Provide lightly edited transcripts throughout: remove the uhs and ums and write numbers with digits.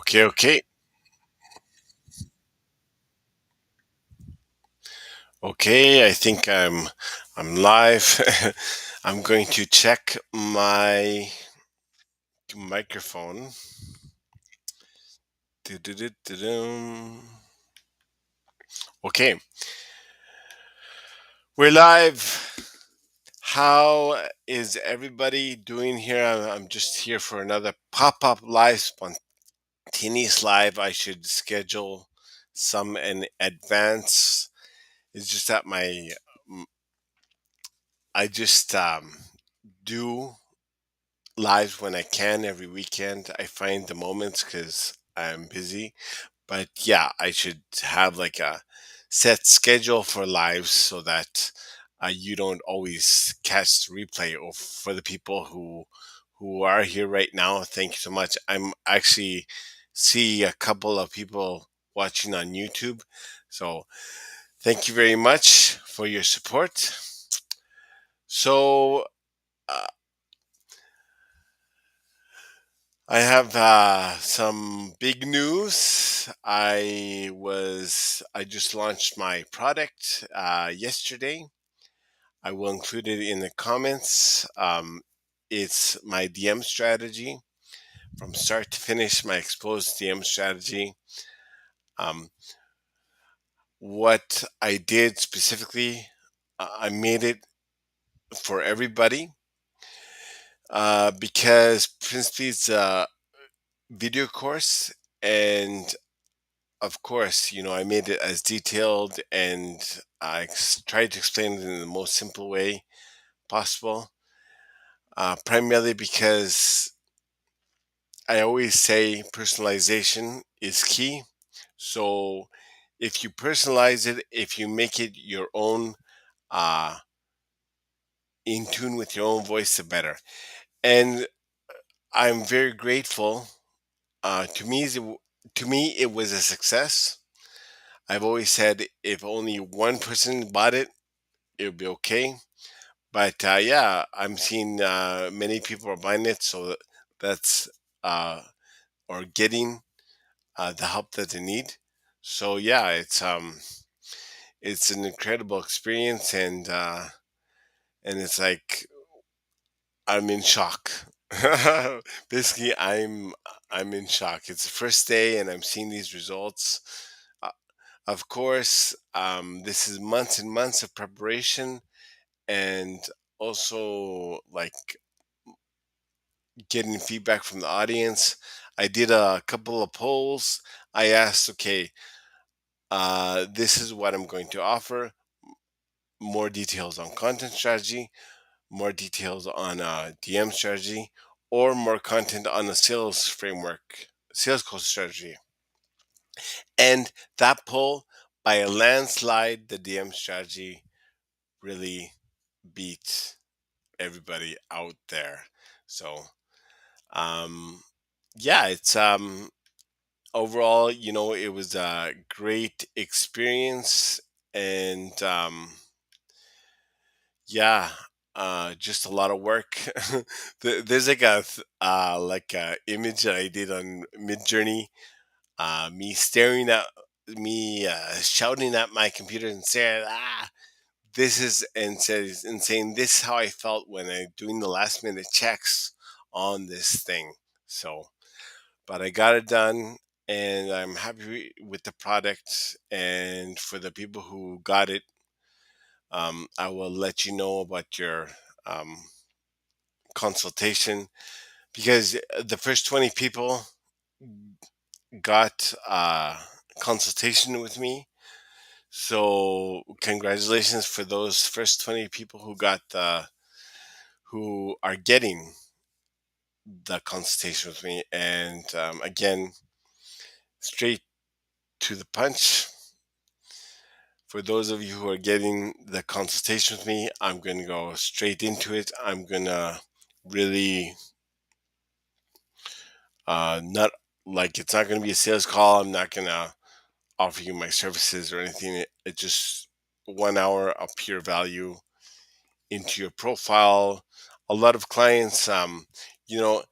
Okay, okay. Okay, I think I'm live. I'm going to check my microphone. Du-du-du-du-dum. Okay, we're live. How is everybody doing here? I'm just here for another pop-up live, spontaneous live. I should schedule some in advance. It's just that I just do live when I can every weekend. I find the moments because I'm busy. But yeah, I should have like a set schedule for lives so that you don't always catch the replay. Or for the people who are here right now, thank you so much. I'm actually see a couple of people watching on YouTube, so thank you very much for your support. So. Uh, I have some big news. I just launched my product yesterday. I will include it in the comments. It's my DM strategy from start to finish. My exposed DM strategy. Um, what I did specifically, I made it for everybody because principally it's a video course and of course, I made it as detailed and tried to explain it in the most simple way possible. Primarily because I always say personalization is key. So if you personalize it, if you make it your own, uh, in tune with your own voice, the better. And I'm very grateful. To me, it was a success. I've always said if only one person bought it, it would be okay. But yeah, I'm seeing many people are buying it, so that's uh, or getting the help that they need. So yeah, it's an incredible experience, and it's like I'm in shock. Basically, I'm in shock. It's the first day, and I'm seeing these results. Uh, of course, this is months and months of preparation, and also like getting feedback from the audience. I did a couple of polls. I asked, okay, this is what I'm going to offer. More details on content strategy, more details on DM strategy, or more content on the sales framework, sales coach strategy. And that poll, by a landslide, the DM strategy really beat everybody out there. So, um, yeah, it's overall, it was a great experience, and yeah, just a lot of work. There's like a image that I did on Midjourney, me staring at me shouting at my computer and saying, this is and saying this is how I felt when I doing the last minute checks on this thing. So but I got it done and I'm happy with the product. And for the people who got it, I will let you know about your um, consultation because the first 20 people got consultation with me. So congratulations for those first 20 people who are getting the consultation with me. And again, straight to the punch. For those of you who are getting the consultation with me, I'm going to go straight into it. I'm going to really not like it's not going to be a sales call. I'm not going to offer you my services or anything. It's just 1 hour of pure value into your profile. A lot of clients, you know,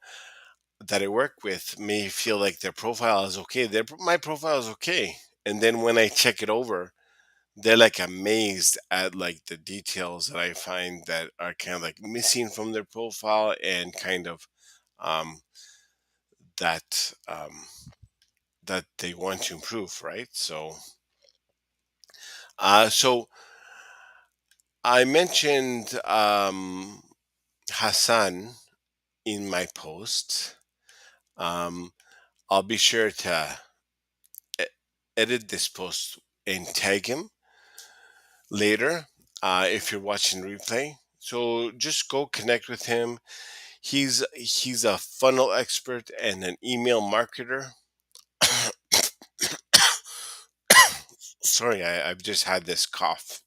that I work with may feel like their profile is okay. My profile is okay. And then when I check it over, they're like amazed at like the details that I find that are kind of like missing from their profile and kind of um, that that they want to improve, right? So I mentioned Hassan in my post. Um, I'll be sure to e- edit this post and tag him later if you're watching replay. So just go connect with him. He's a funnel expert and an email marketer. Sorry, I've just had this cough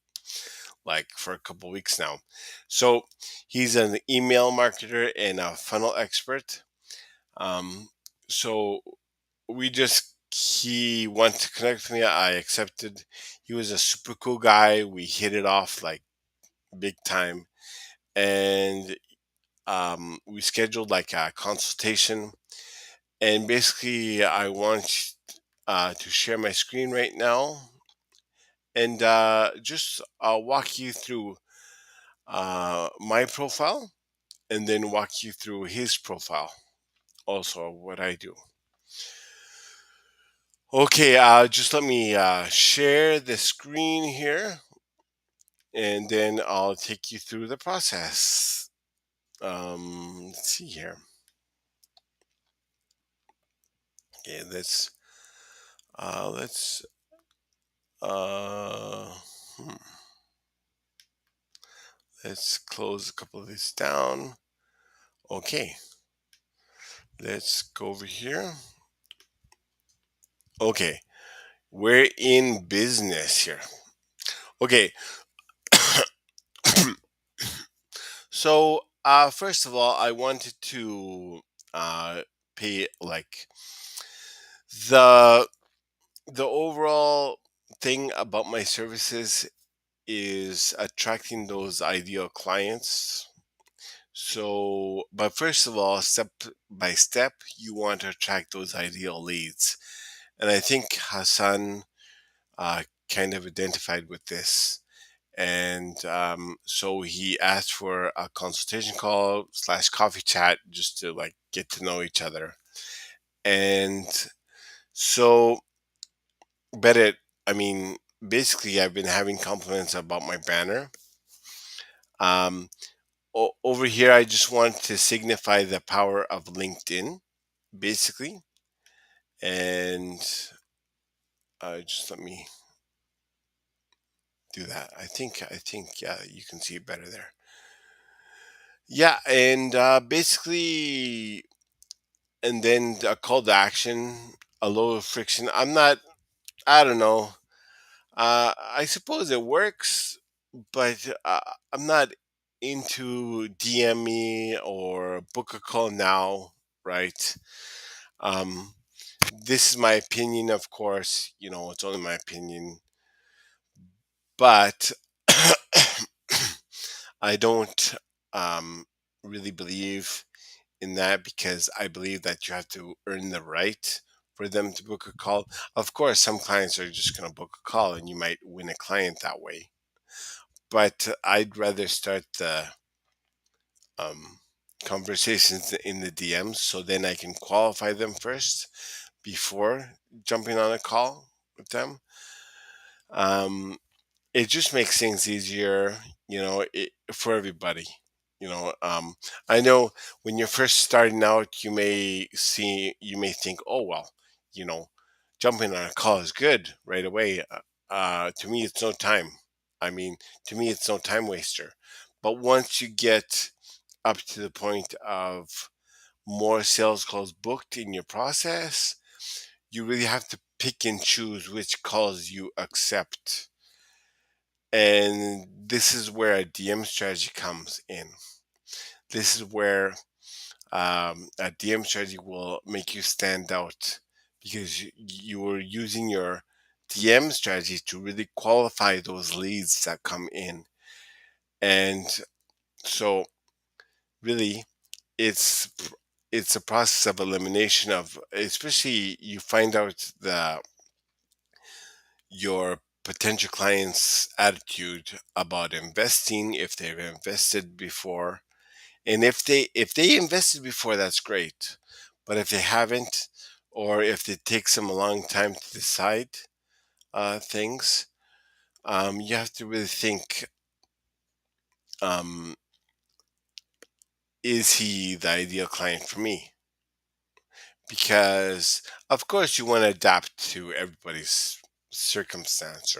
like for a couple weeks now. So he's an email marketer and a funnel expert. Um, so we just he wanted to connect with me. I accepted. He was a super cool guy. We hit it off like big time, and we scheduled like a consultation. And basically, I want to share my screen right now and just walk you through my profile and then walk you through his profile, also what I do. Okay, just let me share the screen here and then I'll take you through the process. Let's see here. Okay, let's uh, hmm, let's close a couple of these down. Okay, let's go over here. Okay, we're in business here. Okay, so first of all, I wanted to pay like the the overall thing about my services is attracting those ideal clients. So, but first of all, step by step, you want to attract those ideal leads. And I think Hassan kind of identified with this. And so he asked for a consultation call slash coffee chat just to like get to know each other. And so, but it, I mean, basically, I've been having compliments about my banner. Um, Over here, I just want to signify the power of LinkedIn, basically. And just let me do that. I think, yeah, you can see it better there. Yeah, and basically, and then a call to action, a low friction. I don't know. I suppose it works, but I'm not into DM me or book a call now, right? Um, this is my opinion, of course. You know, it's only my opinion, but I don't really believe in that because I believe that you have to earn the right for them to book a call. Of course, some clients are just going to book a call and you might win a client that way. But I'd rather start the um, conversations in the DMs so then I can qualify them first before jumping on a call with them. Um, it just makes things easier, for everybody. I know when you're first starting out, you may think, oh well, you know, jumping on a call is good right away. To me, it's no time. I mean, to me, it's no time waster. But once you get up to the point of more sales calls booked in your process, you really have to pick and choose which calls you accept. And this is where a DM strategy comes in. This is where a DM strategy will make you stand out because you are using your DM strategy to really qualify those leads that come in. And so, really, it's it's a process of elimination of, especially you find out the your potential clients' attitude about investing, if they've invested before. And if they invested before, that's great. But if they haven't, or if it takes them a long time to decide things, you have to really think: um, is he the ideal client for me? Because of course you want to adapt to everybody's circumstance,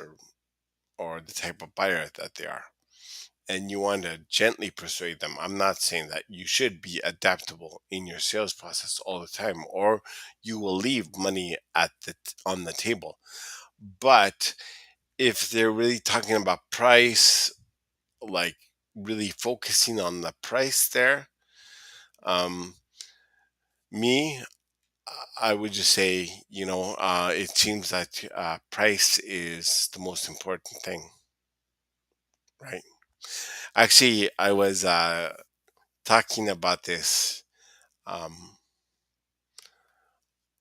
or the type of buyer that they are, and you want to gently persuade them. I'm not saying that you should be adaptable in your sales process all the time, or you will leave money on the table. But if they're really talking about price, like really focusing on the price there, um, me, I would just say, it seems that price is the most important thing, right? Actually, I was talking about this um,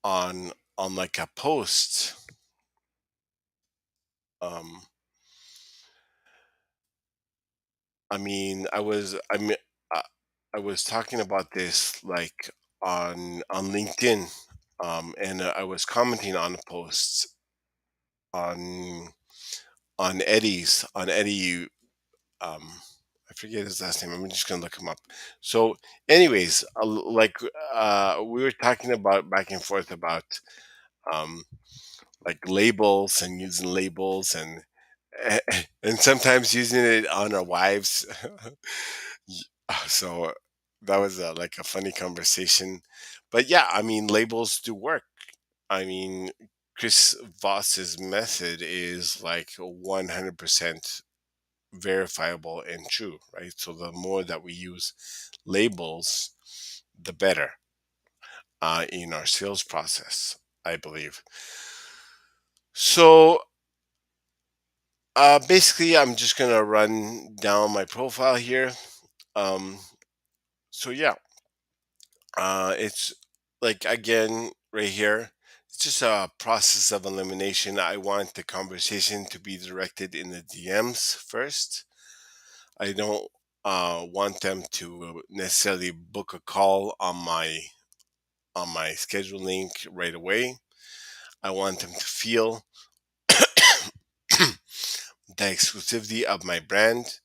on like a post. Um, I mean, I, I was talking about this like on LinkedIn, and I was commenting on the posts on on Eddie. Um, I forget his last name. I'm just gonna look him up. So, anyways, we were talking about back and forth about um, like labels, and using labels, and sometimes using it on our wives. So that was like a funny conversation. But yeah, I mean, labels do work. I mean, Chris Voss's method is like 100% verifiable and true, right? So the more that we use labels, the better in our sales process, I believe. So basically, I'm just gonna run down my profile here. Um, so yeah, it's like, again, right here. It's just a process of elimination. I want the conversation to be directed in the DMs first. I don't want them to necessarily book a call on my schedule link right away. I want them to feel the exclusivity of my brand.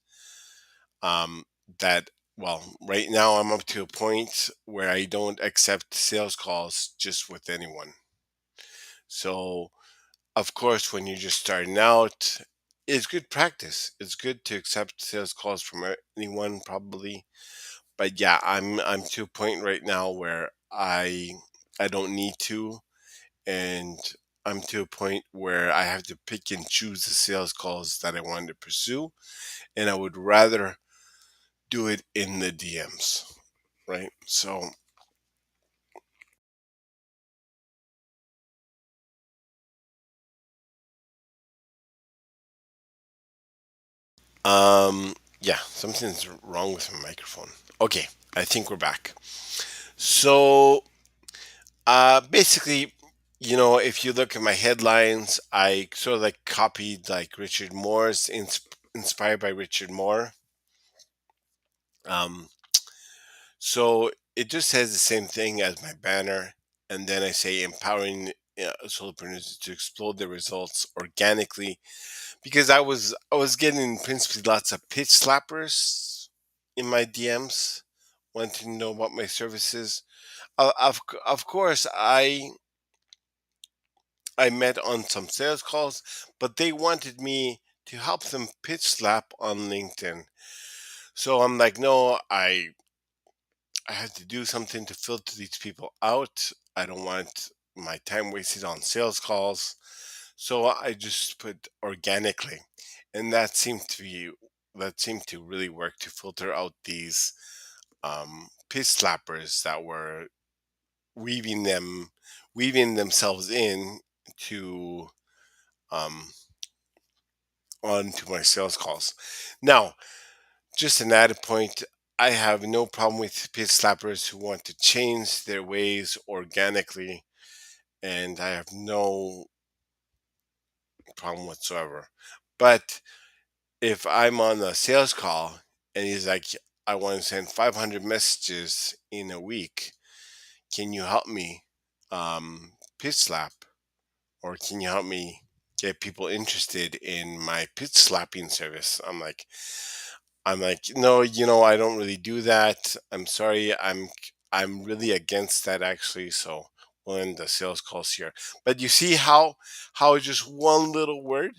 Um, that well, right now I'm up to a point where I don't accept sales calls just with anyone. So of course, when you're just starting out, it's good practice. It's good to accept sales calls from anyone, probably. But yeah, I'm to a point right now where I don't need to, and I'm to a point where I have to pick and choose the sales calls that I want to pursue, and I would rather do it in the DMs, right? So, yeah, something's wrong with my microphone. Okay, I think we're back. So, basically, if you look at my headlines, I sort of like copied like Richard Moore's, inspired by Richard Moore. Um, so it just says the same thing as my banner, and then I say empowering solopreneurs to explode their results organically, because I was getting principally lots of pitch slappers in my DMs wanting to know about my services. Of course, I met on some sales calls, but they wanted me to help them pitch slap on LinkedIn. So I'm like, no, I have to do something to filter these people out. I don't want my time wasted on sales calls. So I just put organically, and that seemed to really work to filter out these pitch slappers that were weaving them weaving themselves in to um, onto my sales calls. Now, just an added point, I have no problem with pit slappers who want to change their ways organically, and I have no problem whatsoever. But if I'm on a sales call and he's like, I want to send 500 messages in a week, can you help me pitch slap? Or can you help me get people interested in my pitch slapping service? I'm like, no, I don't really do that. I'm sorry. I'm really against that actually. So we'll end the sales calls here. But you see how just one little word,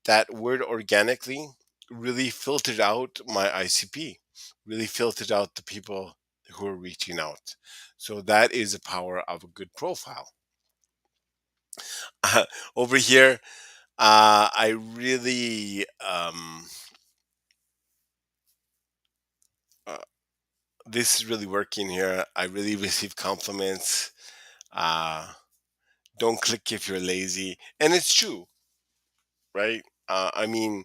that word organically, really filtered out my ICP, really filtered out the people who are reaching out. So that is the power of a good profile. Over here, I really uh, this is really working here. I really receive compliments. Uh, don't click if you're lazy, and it's true, right? I mean,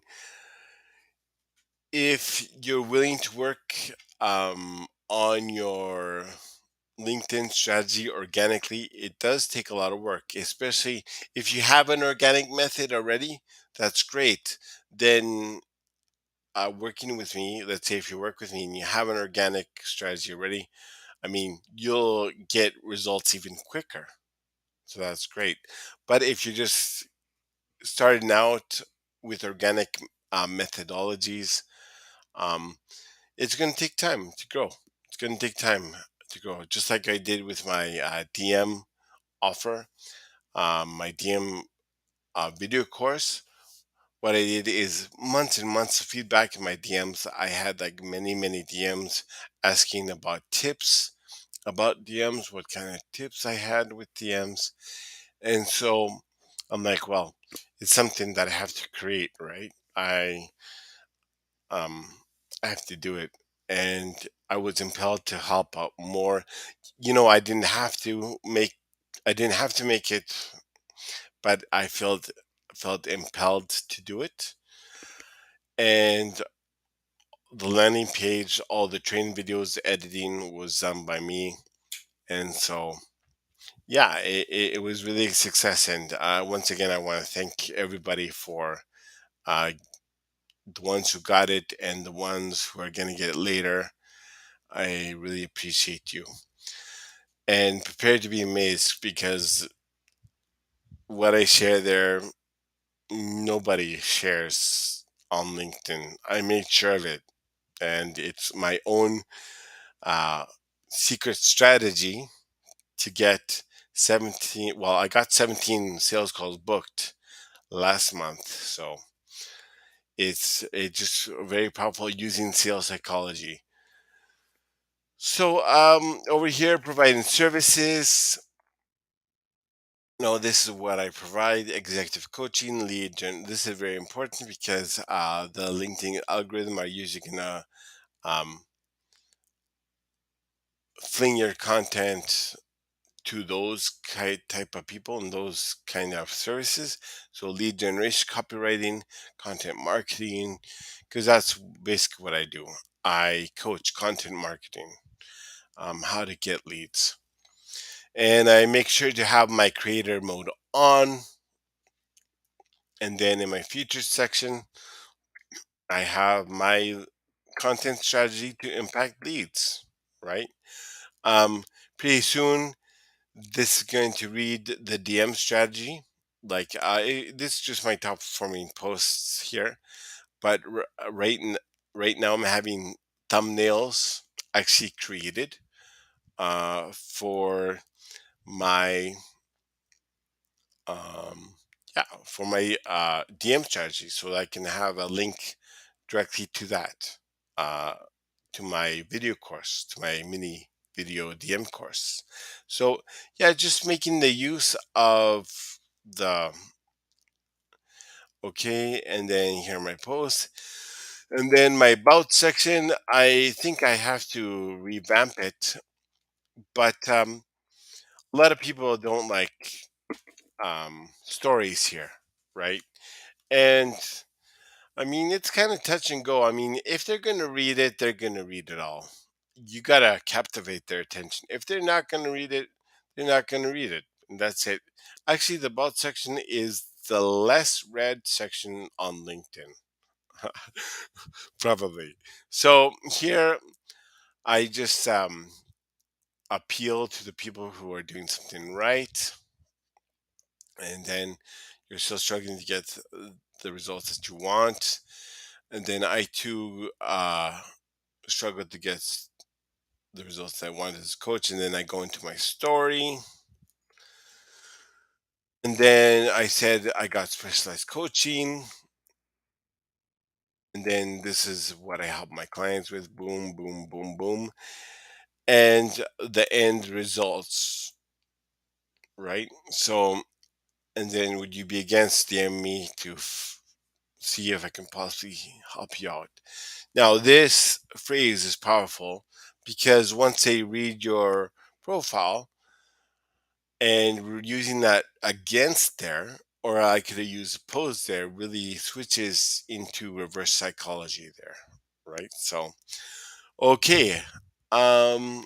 if you're willing to work on your LinkedIn strategy organically, it does take a lot of work, especially if you have an organic method already. That's great. Then working with me, let's say if you work with me and you have an organic strategy already, I mean, you'll get results even quicker. So that's great. But if you're just starting out with organic methodologies, um, it's going to take time to grow. It's going to take time to grow, just like I did with my DM offer, my DM video course. What I did is months and months of feedback in my DMs. I had like many, many DMs asking about tips about DMs, what kind of tips I had with DMs. And so I'm like, well, it's something that I have to create, right? Um I have to do it. And I was impelled to help out more. I didn't have to make it, but I felt impelled to do it. And the landing page, all the training videos, editing was done by me. And so yeah, it was really a success. And once again, I want to thank everybody for uh, the ones who got it and the ones who are going to get it later. I really appreciate you. And prepare to be amazed, because what I share there, nobody shares on LinkedIn. I made sure of it. And it's my own uh, secret strategy to get 17. Well, I got 17 sales calls booked last month. So it's just very powerful using sales psychology. So over here providing services. No, this is what I provide: executive coaching, lead gen. This is very important because the LinkedIn algorithm are usually gonna um, fling your content to those type of people and those kind of services. So lead generation, copywriting, content marketing, because that's basically what I do. I coach content marketing, how to get leads, and I make sure to have my creator mode on. And then in my features section, I have my content strategy to impact leads. Right. Um, Pretty soon this is going to read the DM strategy. Like this is just my top performing posts here, but right now I'm having thumbnails actually created for my um, for my DM strategy, so that I can have a link directly to that, uh, to my video course, to my mini video DM course. So yeah, just making the use of the okay, and then here are my posts, and then my about section. I think I have to revamp it, but a lot of people don't like stories here, right? And I mean, it's kind of touch and go. I mean, if they're going to read it, they're going to read it all. You got to captivate their attention. If they're not going to read it, they're not going to read it. And that's it. Actually, the about section is the less read section on LinkedIn, probably. So here, I just appeal to the people who are doing something right, and then you're still struggling to get the results that you want. And then I too struggled to get the results that I wanted as a coach. And then I go into my story. And then I said I got specialized coaching. And then this is what I help my clients with. Boom, boom, boom, boom. And the end results, right? So, and then would you be against DM me to see if I can possibly help you out? Now, this phrase is powerful because once they read your profile, and we're using that against there, or I could have used opposed there, really switches into reverse psychology there, right? So, okay. Um,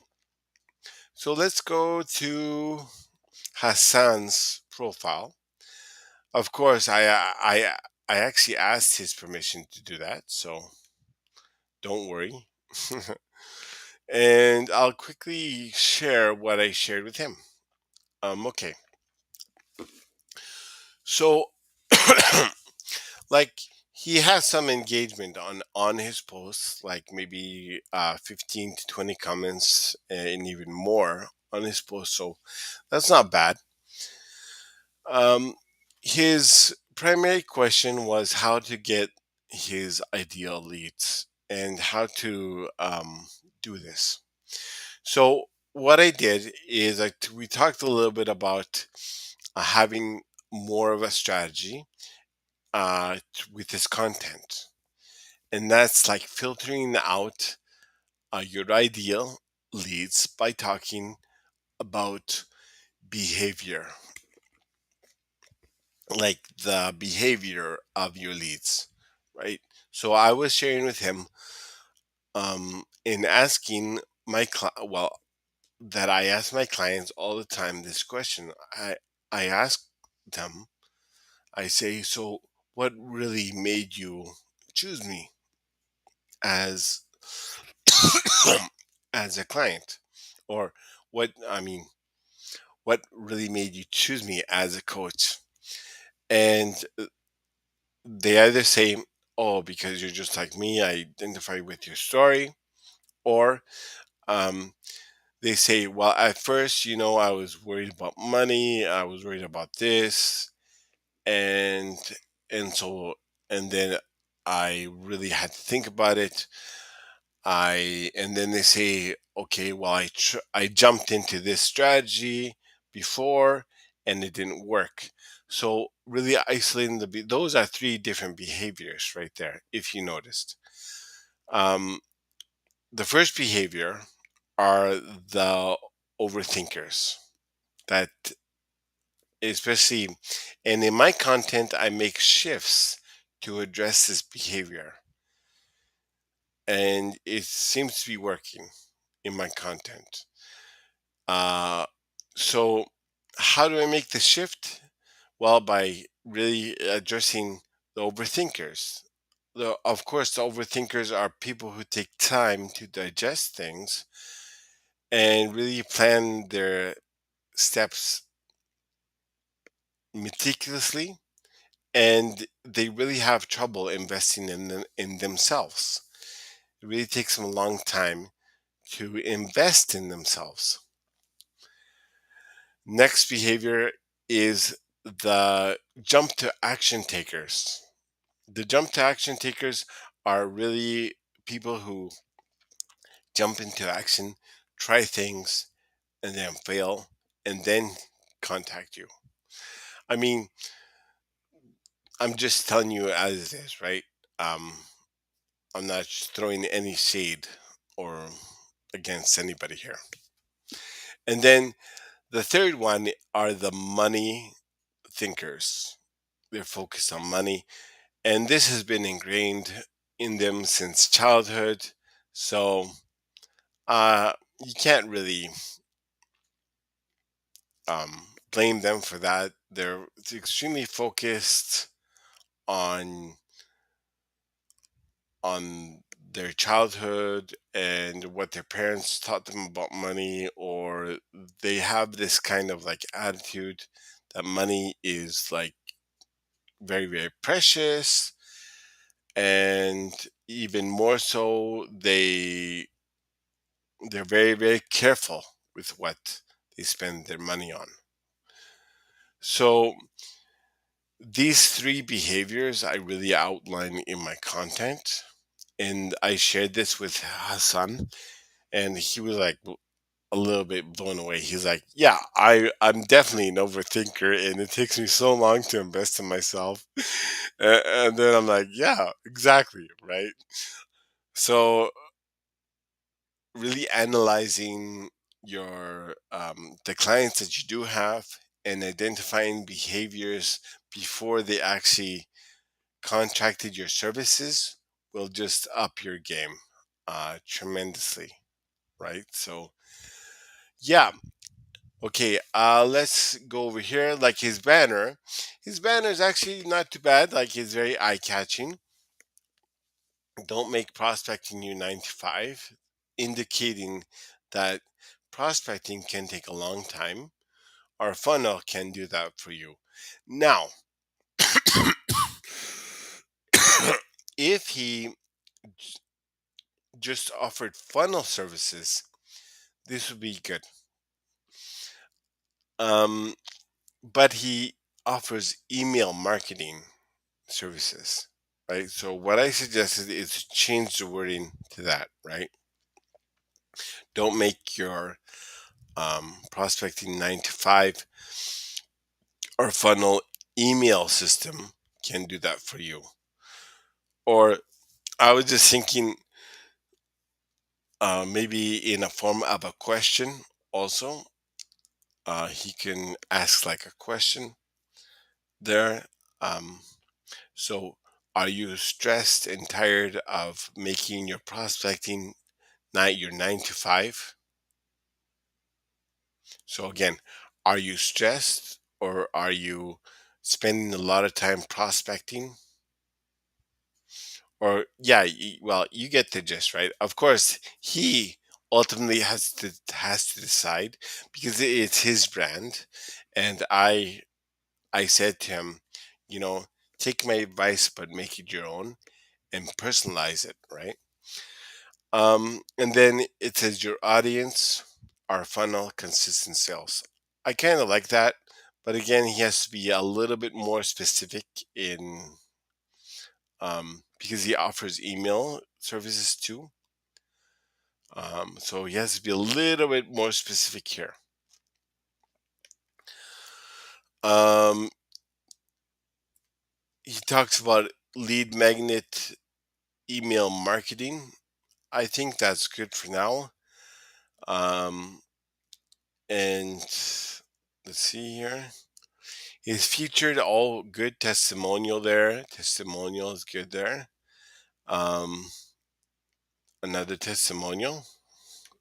so let's go to Hassan's profile. Of course, I actually asked his permission to do that, so don't worry. And I'll quickly share what I shared with him. Okay. So like he has some engagement on his posts, like maybe 15 to 20 comments and even more on his post, so that's not bad. His primary question was how to get his ideal leads and how to do this. So what I did is we talked a little bit about having more of a strategy with this content, and that's like filtering out your ideal leads by talking about behavior, like the behavior of your leads, right? So I was sharing with him in asking well, that I ask my clients all the time this question. I ask them, I say, so what really made you choose me as as a client? Or what, I mean, what really made you choose me as a coach? And they either say, oh, because you're just like me, I identify with your story. Or um, they say, well, at first, I was worried about money, I was worried about this, and so, and then I really had to think about it. And then they say, okay, well, I jumped into this strategy before and it didn't work. So really isolating those are three different behaviors right there, if you noticed. Um, the first behavior are the overthinkers that, especially, and in my content, I make shifts to address this behavior, and it seems to be working in my content. Uh, so, how do I make the shift? Well, by really addressing the overthinkers. Of course, the overthinkers are people who take time to digest things and really plan their steps meticulously, and they really have trouble investing in themselves. It really takes them a long time to invest in themselves. Next behavior is the jump to action takers. The jump to action takers are really people who jump into action, try things, and then fail, and then contact you. I mean, I'm just telling you as it is, right? Um, I'm not throwing any shade or against anybody here. And then the third one are the money thinkers. They're focused on money, and this has been ingrained in them since childhood. So you can't really blame them for that. They're extremely focused on on their childhood and what their parents taught them about money, or they have this kind of like attitude that money is like very, very precious, and even more so they're very, very careful with what they spend their money on. So these three behaviors I really outline in my content, and I shared this with Hassan, and he was like a little bit blown away. He's like, "Yeah, I'm definitely an overthinker, and it takes me so long to invest in myself." And then I'm like, "Yeah, exactly, right." So really analyzing your the clients that you do have and identifying behaviors before they actually contracted your services will just up your game tremendously, right? So yeah. Okay, let's go over here. Like his banner is actually not too bad. Like it's very eye catching. Don't make prospecting your 9 to 5, indicating that prospecting can take a long time. Our funnel can do that for you. Now, if he just offered funnel services, this would be good. Um, but he offers email marketing services, right? So what I suggested is to change the wording to that, right? Don't make your prospecting 9 to 5 or funnel email system can do that for you. Or I was just thinking maybe in a form of a question also. He can ask like a question there. Um, so, are you stressed and tired of making your prospecting night your 9 to 5? So again, are you stressed or are you spending a lot of time prospecting? Or yeah, well, you get the gist, right? Of course, he ultimately has to decide because it's his brand, and I said to him, you know, take my advice but make it your own and personalize it, right? And then it says your audience, our funnel, consistent sales. I kind of like that, but again, he has to be a little bit more specific in because he offers email services too. So he has to be a little bit more specific here. Um, he talks about lead magnet email marketing. I think that's good for now. Um, and let's see here. He's featured all good testimonial there. Testimonial is good there. Um, another testimonial.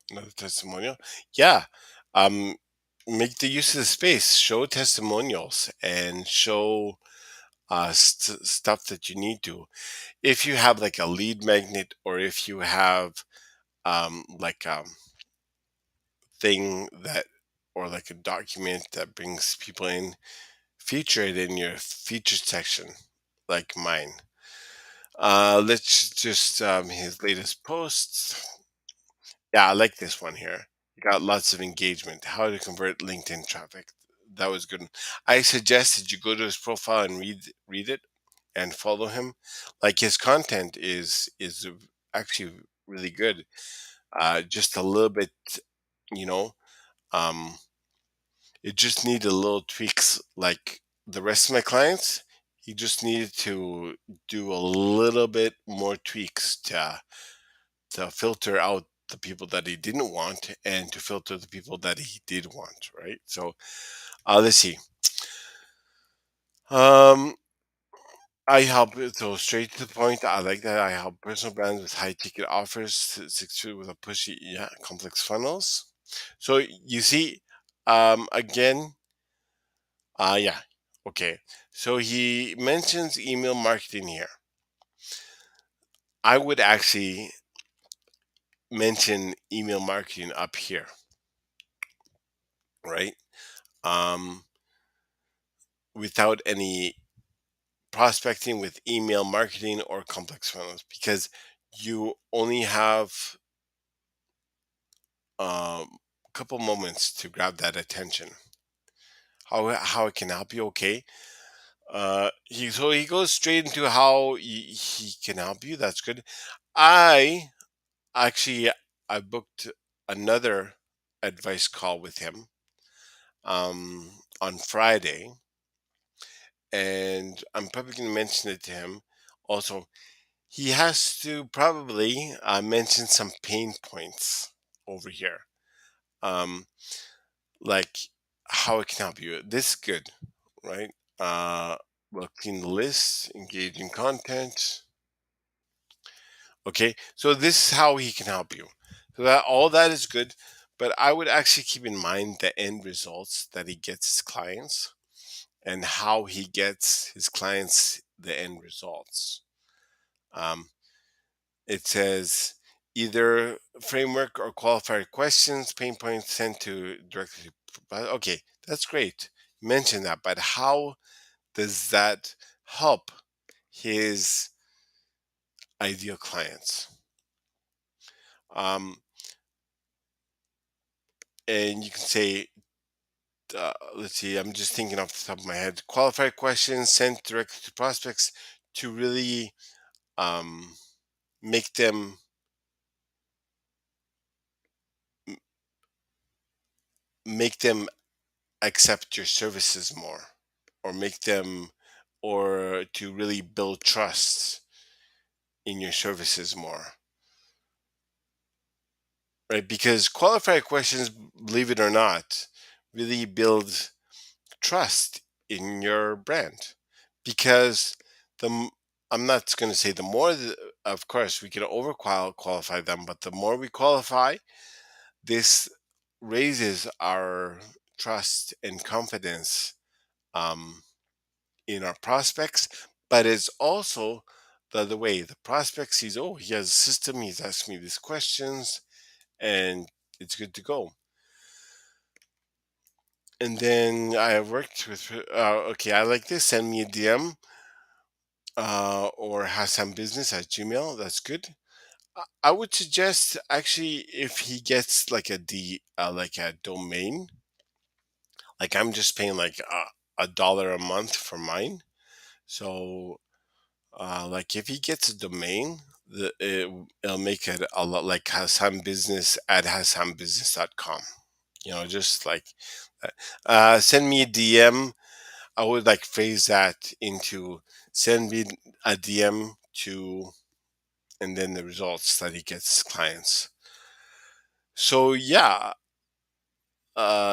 Another testimonial. Yeah. Um, make the use of the space. Show testimonials and show stuff that you need to. If you have like a lead magnet, or if you have like a thing that, or like a document that brings people in, feature it in your featured section, like mine. Let's just his latest posts. Yeah, I like this one here. Got lots of engagement. How to convert LinkedIn traffic. That was good. I suggested you go to his profile and read it and follow him. Like his content is actually really good. Just a little bit, you know. Um, it just needed a little tweaks. Like the rest of my clients, he just needed to do a little bit more tweaks to filter out the people that he didn't want and to filter the people that he did want, right? So let's see. Um, I help so straight to the point. I like that. I help personal brands with high ticket offers to succeed with a pushy, yeah, complex funnels. So you see, again, yeah, okay. So he mentions email marketing here. I would actually mention email marketing up here, right? Um, without any prospecting with email marketing or complex funnels, because you only have a couple moments to grab that attention. How it can help you? Okay. He goes straight into how he can help you. That's good. I actually I booked another advice call with him on Friday, and I'm probably going to mention it to him. Also, he has to probably mention some pain points over here, um, like how it can help you. This is good, right? Uh, well, clean the list, engaging content. Okay, so this is how he can help you. So that all that is good, but I would actually keep in mind the end results that he gets his clients and how he gets his clients the end results. Um, it says either framework or qualified questions, pain points sent to directly. Okay, that's great. Mention that, but how does that help his ideal clients? Um, and you can say, let's see, I'm just thinking off the top of my head, qualified questions sent directly to prospects to really um, make them make them accept your services more, or make them, or to really build trust in your services more, right? Because qualified questions, believe it or not, really build trust in your brand. Because the I'm not going to say the more, of course, we can qualify them, but the more we qualify, this raises our trust and confidence um, in our prospects. But it's also the other way. The prospect sees, oh, he has a system, he's asking me these questions, and it's good to go. And then I have worked with, okay, I like this, send me a DM or has some business at Gmail. That's good. I would suggest actually if he gets like like a domain, like I'm just paying like a dollar a month for mine. So like if he gets a domain, it'll make it a lot like Hasan Business at HasanBusiness.com. You know, just like send me a DM. I would like phrase that into send me a DM to, and then the results that he gets clients. So yeah,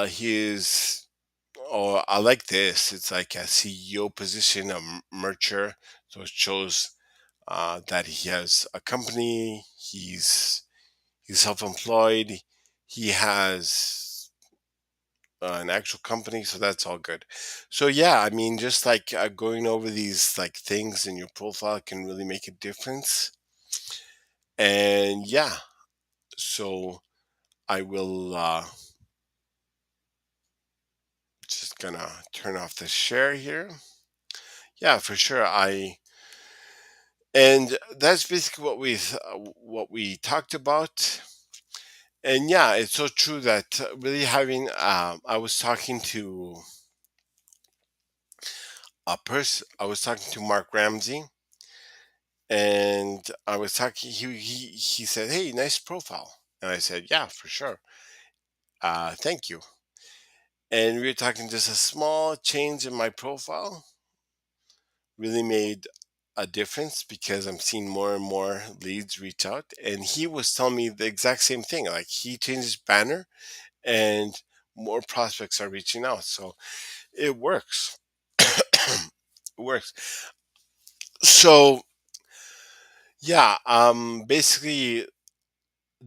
his oh, I like this. It's like a CEO position, a mercher. So it shows that he has a company. He's self-employed. He has an actual company, so that's all good. So yeah, I mean, just like going over these like things in your profile can really make a difference. And yeah, so I will just gonna turn off the share here. Yeah, for sure. And that's basically what we talked about. And yeah, it's so true that really having. I was talking to a person. I was talking to Mark Ramsey, and I was talking. He said, "Hey, nice profile," and I said, "Yeah, for sure. Thank you." And we were talking just a small change in my profile really made a difference because I'm seeing more and more leads reach out. And he was telling me the exact same thing. Like he changed his banner and more prospects are reaching out. So it works. It works. So yeah, basically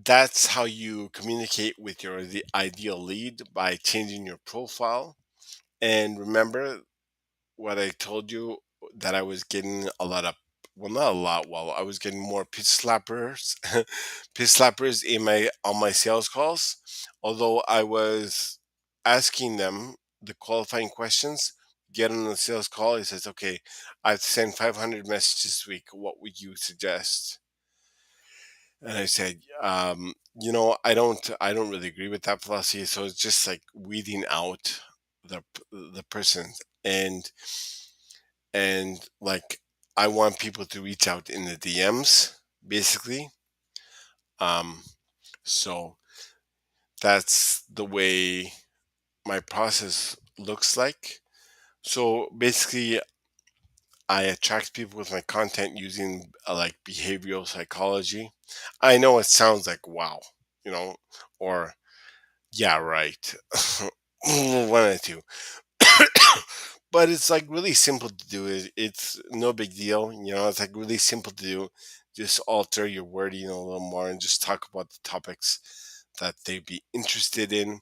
that's how you communicate with your the ideal lead, by changing your profile. And remember what I told you, that I was getting a lot of, well, not a lot, well, I was getting more pitch slappers, pitch slappers in my on my sales calls. Although I was asking them the qualifying questions, get on the sales call. He says, "Okay, I've sent 500 messages a week. What would you suggest?" And I said, I don't really agree with that philosophy. So it's just like weeding out the person, and like I want people to reach out in the DMs, basically. Um, so that's the way my process looks like. So basically, I attract people with my content using like behavioral psychology. I know it sounds like wow, you know, or yeah, right. One or two. But it's like really simple to do. It's no big deal. It's like really simple to do. Just alter your wording a little more and just talk about the topics that they'd be interested in.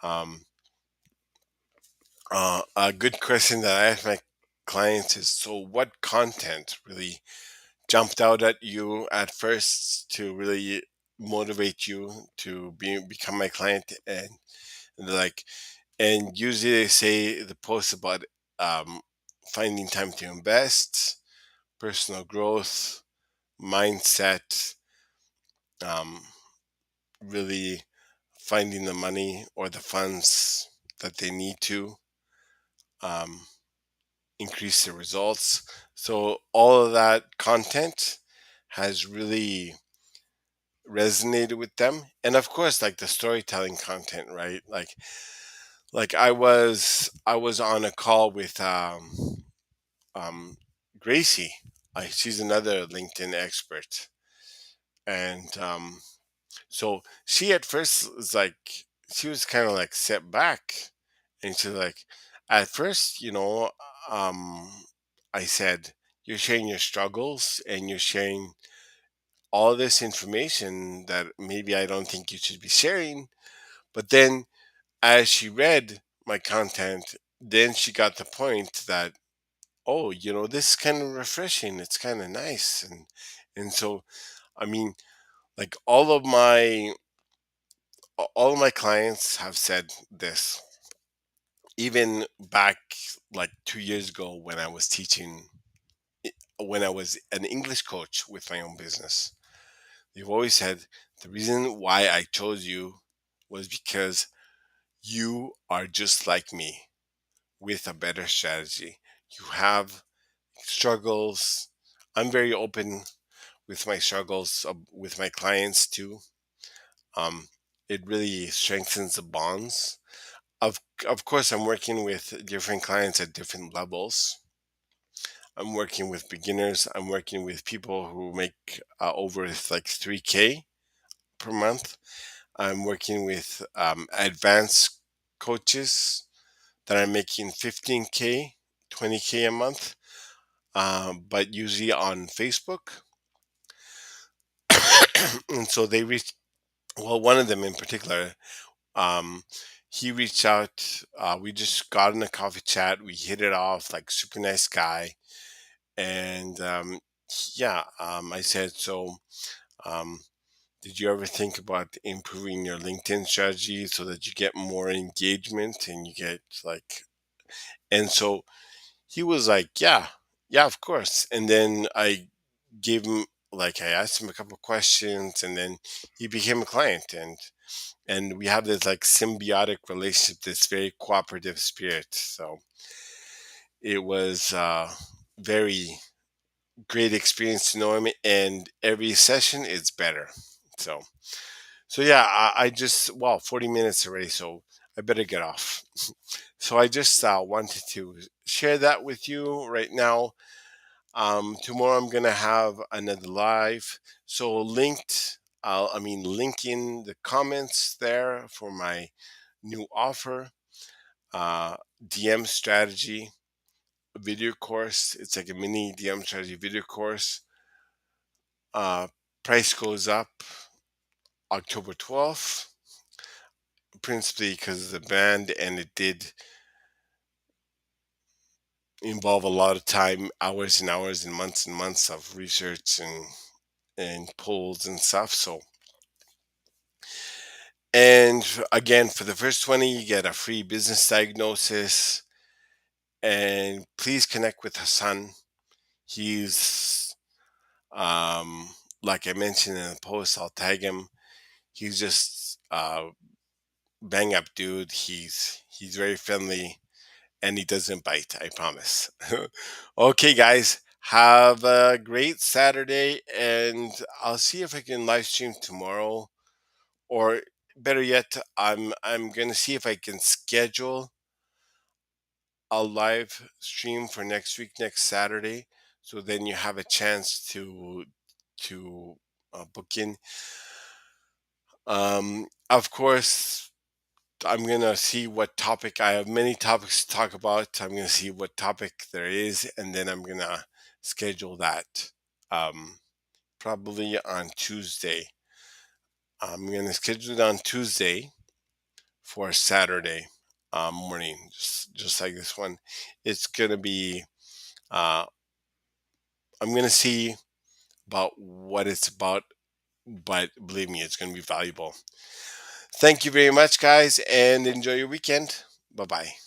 Um, a good question that I ask my clients is, so what content really jumped out at you at first to really motivate you to become my client? And they're like, and usually they say the post about um, finding time to invest, personal growth, mindset, um, really finding the money or the funds that they need to um, increase their results. So all of that content has really resonated with them. And of course, like the storytelling content, right? Like I was on a call with um, Gracie. She's another LinkedIn expert, and so she at first was like, she was kind of like set back, and she's like, at first, um, I said, you're sharing your struggles and you're sharing all this information that maybe I don't think you should be sharing. But then, as she read my content, then she got the point that, oh, this is kind of refreshing. It's kind of nice. And so, I mean, like all of my clients have said this, even back like 2 years ago when I was teaching, when I was an English coach with my own business. They've always said the reason why I chose you was because you are just like me with a better strategy. You have struggles. I'm very open with my struggles with my clients too. Um, it really strengthens the bonds. Of course, I'm working with different clients at different levels. I'm working with beginners. I'm working with people who make over like 3K per month. I'm working with advanced coaches that are making 15K, 20K a month, but usually on Facebook. And so they reach, well, one of them in particular, um, he reached out. We just got in a coffee chat. We hit it off, like super nice guy. And yeah, I said, so um, did you ever think about improving your LinkedIn strategy so that you get more engagement and you get like, and so he was like, yeah, yeah, of course. And then I gave him, like, I asked him a couple questions, and then he became a client. And we have this like symbiotic relationship, this very cooperative spirit. So it was very great experience to know him, and every session is better. So yeah, I just, well, 40 minutes already, so I better get off. So I just wanted to share that with you right now. Tomorrow I'm gonna have another live, so link in the comments there for my new offer, DM strategy. video course. It's like a mini DM strategy video course. Uh, Price goes up October 12th, principally because of the band, and it did involve a lot of time, hours and months of research and polls and stuff. So, and again, for the first 20, you get a free business diagnosis. And please connect with Hasan. He's, um, like I mentioned in the post, I'll tag him. He's just bang up dude. He's very friendly and he doesn't bite. I promise. Okay, guys, have a great Saturday, and I'll see if I can live stream tomorrow, or better yet, I'm gonna see if I can schedule a live stream for next week, next Saturday, so then you have a chance to book in. Of course, I'm gonna see what topic. I have many topics to talk about. I'm gonna see what topic there is, and then I'm gonna schedule that. Um, Probably on Tuesday. I'm gonna schedule it on Tuesday for Saturday morning, just like this one. It's gonna be. Uh, I'm gonna see about what it's about, but believe me, it's gonna be valuable. Thank you very much, guys, and enjoy your weekend. Bye bye.